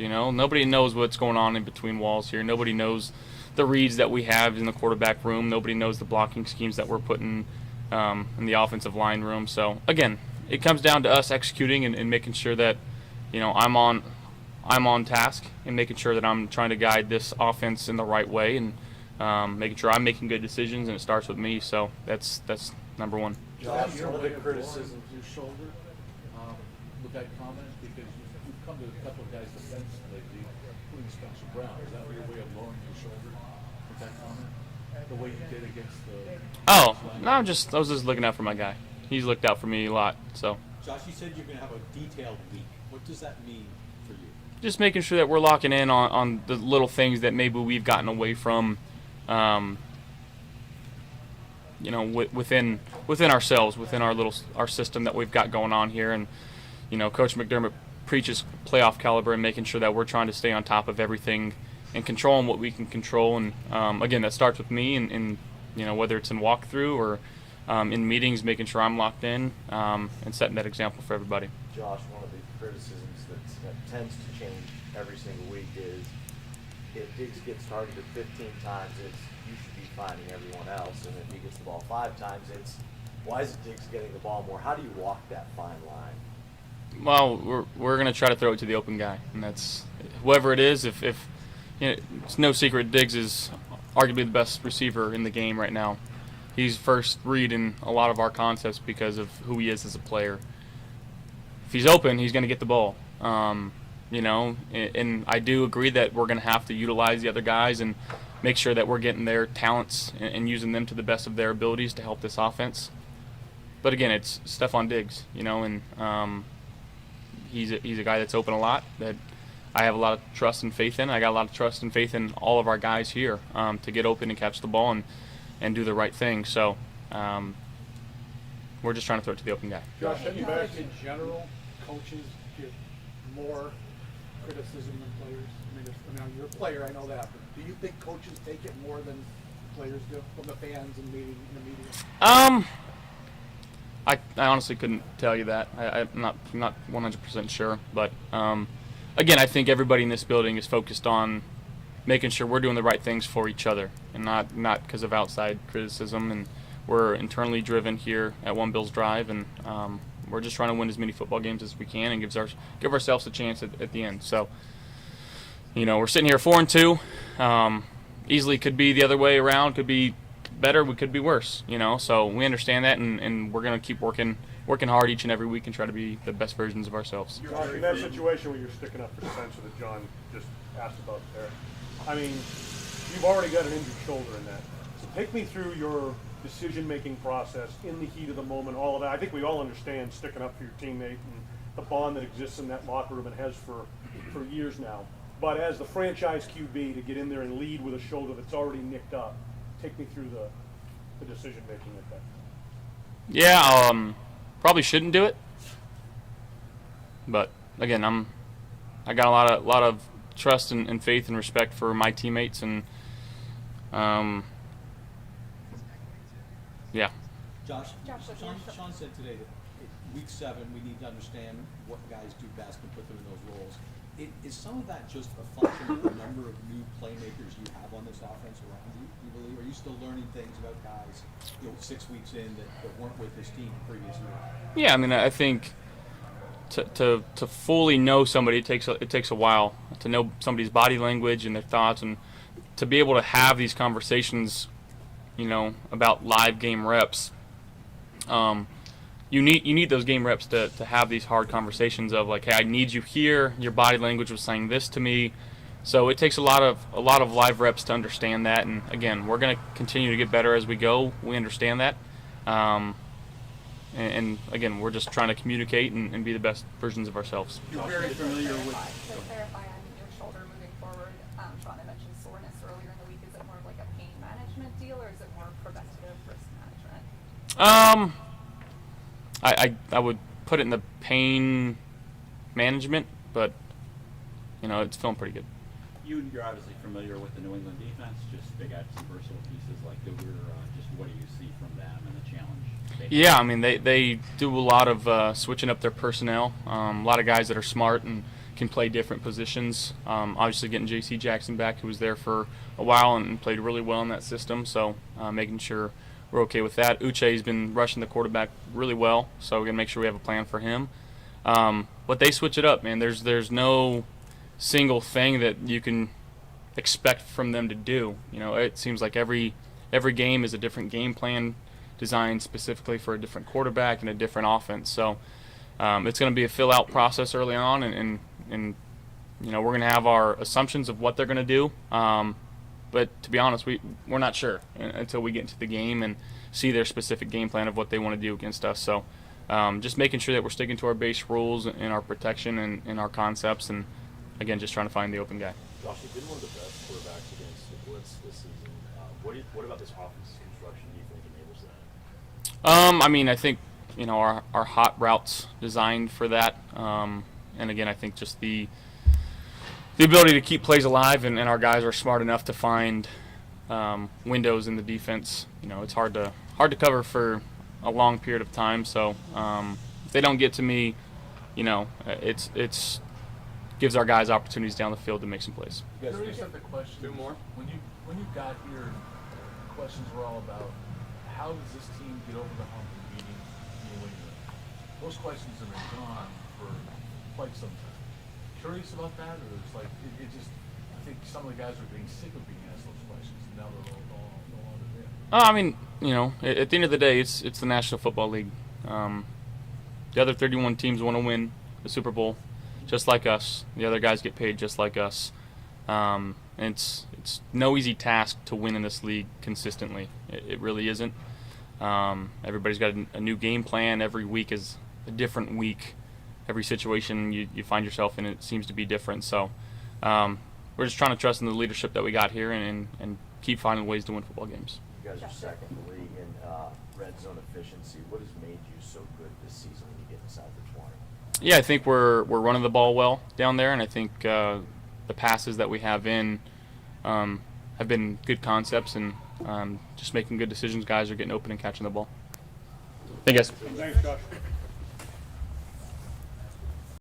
You know, nobody knows what's going on in between walls here. Nobody knows the reads that we have in the quarterback room. Nobody knows the blocking schemes that we're putting in the offensive line room. So again, it comes down to us executing and making sure that, you know, I'm on task and making sure that I'm trying to guide this offense in the right way and making sure I'm making good decisions, and it starts with me. So that's number one. Josh, one of the criticisms your shoulder with that comment, because you've come to a couple of guys' defense lately, including Spencer Brown. Is that your way of lowering your shoulder with that comment? The way you did against the... Oh, no, I was just looking out for my guy. He's looked out for me a lot. So. Josh, you said you're going to have a detailed week. What does that mean for you? Just making sure that we're locking in on the little things that maybe we've gotten away from, you know, within ourselves, within our system that we've got going on here. And, you know, Coach McDermott preaches playoff caliber and making sure that we're trying to stay on top of everything and controlling what we can control. And again, that starts with me, and you know, whether it's in walkthrough or in meetings, making sure I'm locked in and setting that example for everybody. Josh, one of the criticisms that tends to change every single week is if Diggs gets targeted 15 times, it's you should be finding everyone else, and if he gets the ball 5 times, it's why isn't Diggs getting the ball more? How do you walk that fine line? Well, we're going to try to throw it to the open guy, and that's whoever it is. If you know, it's no secret, Diggs is arguably the best receiver in the game right now. He's first read in a lot of our concepts because of who he is as a player. If he's open, he's going to get the ball. You know, and I do agree that we're going to have to utilize the other guys and make sure that we're getting their talents and using them to the best of their abilities to help this offense. But again, it's Stephon Diggs, you know, and he's a guy that's open a lot, that I have a lot of trust and faith in. I got a lot of trust and faith in all of our guys here to get open and catch the ball and do the right thing. So we're just trying to throw it to the open guy. Josh, do you think in general coaches get more criticism than players? I mean, you're a player, I know that, but do you think coaches take it more than players do from the fans and in the media? I honestly couldn't tell you that. I'm not 100% sure, but again, I think everybody in this building is focused on making sure we're doing the right things for each other, and not because of outside criticism. And we're internally driven here at One Bills Drive, and we're just trying to win as many football games as we can and give ourselves a chance at the end. So, you know, we're sitting here 4-2. Easily could be the other way around. Could be better. We could be worse. You know, so we understand that, and we're going to keep working hard each and every week and try to be the best versions of ourselves. Josh, in that situation where you're sticking up for Spencer that John just asked about there, I mean, you've already got an injured shoulder in that. So take me through your decision-making process in the heat of the moment, all of that. I think we all understand sticking up for your teammate and the bond that exists in that locker room and has for years now. But as the franchise QB, to get in there and lead with a shoulder that's already nicked up, take me through the decision-making at that. Yeah, probably shouldn't do it, but again, I got a lot of trust and faith and respect for my teammates, and yeah. Josh, Sean said today that week 7 we need to understand what guys do best and put them in those roles. Is some of that just a function of the number of new playmakers you have on this offense around you? You believe? Are you still learning things about guys, 6 weeks in that weren't with this team the previous year? Yeah, I mean, I think to fully know somebody, it takes a while to know somebody's body language and their thoughts, and to be able to have these conversations, you know, about live game reps. You need those game reps to have these hard conversations of like, hey, I need you here. Your body language was saying this to me. So it takes a lot of live reps to understand that. And again, we're going to continue to get better as we go. We understand that. And again, we're just trying to communicate and be the best versions of ourselves. You're very familiar with. To clarify on your shoulder moving forward, Sean had mentioned soreness earlier in the week. Is it more of like a pain management deal, or is it more preventative risk management? I would put it in the pain management, but you know, it's feeling pretty good. You're obviously familiar with the New England defense. Just they got some versatile pieces like Duggar. Just what do you see from them and the challenge? Yeah, I mean they do a lot of switching up their personnel. A lot of guys that are smart and can play different positions. Obviously, getting J.C. Jackson back, who was there for a while and played really well in that system. So making sure we're okay with that. Uche's been rushing the quarterback really well, so we're gonna make sure we have a plan for him. But they switch it up, man. There's no single thing that you can expect from them to do. You know, it seems like every game is a different game plan designed specifically for a different quarterback and a different offense. So it's going to be a fill-out process early on, and you know, we're going to have our assumptions of what they're going to do. But to be honest, we're not sure until we get into the game and see their specific game plan of what they want to do against us. So just making sure that we're sticking to our base rules and our protection and our concepts, and again, just trying to find the open guy. Josh, you've been one of the best quarterbacks against the blitz this season. What about this offense's construction do you think enables that? I mean, I think, you know, our hot routes designed for that, and again, I think just the ability to keep plays alive, and our guys are smart enough to find windows in the defense. You know, it's hard to cover for a long period of time. So if they don't get to me, you know, it's gives our guys opportunities down the field to make some plays. You guys have the question. Two more. When you got here, the questions were all about how does this team get over the hump in beating New England? Those questions have been gone for quite some time. Curious about that, or it's like it just? I think some of the guys are getting sick of being asked those questions, and now they're no longer there. I mean, you know, at the end of the day, it's the National Football League. The other 31 teams want to win the Super Bowl, just like us. The other guys get paid just like us. And it's no easy task to win in this league consistently. It really isn't. Everybody's got a new game plan. Every week is a different week. Every situation you find yourself in, it seems to be different. So we're just trying to trust in the leadership that we got here and keep finding ways to win football games. You guys are second in the league in red zone efficiency. What has made you so good this season when you get inside the 20? Yeah, I think we're running the ball well down there, and I think the passes that we have in have been good concepts, and just making good decisions. Guys are getting open and catching the ball. Thank you guys. Thanks, Josh.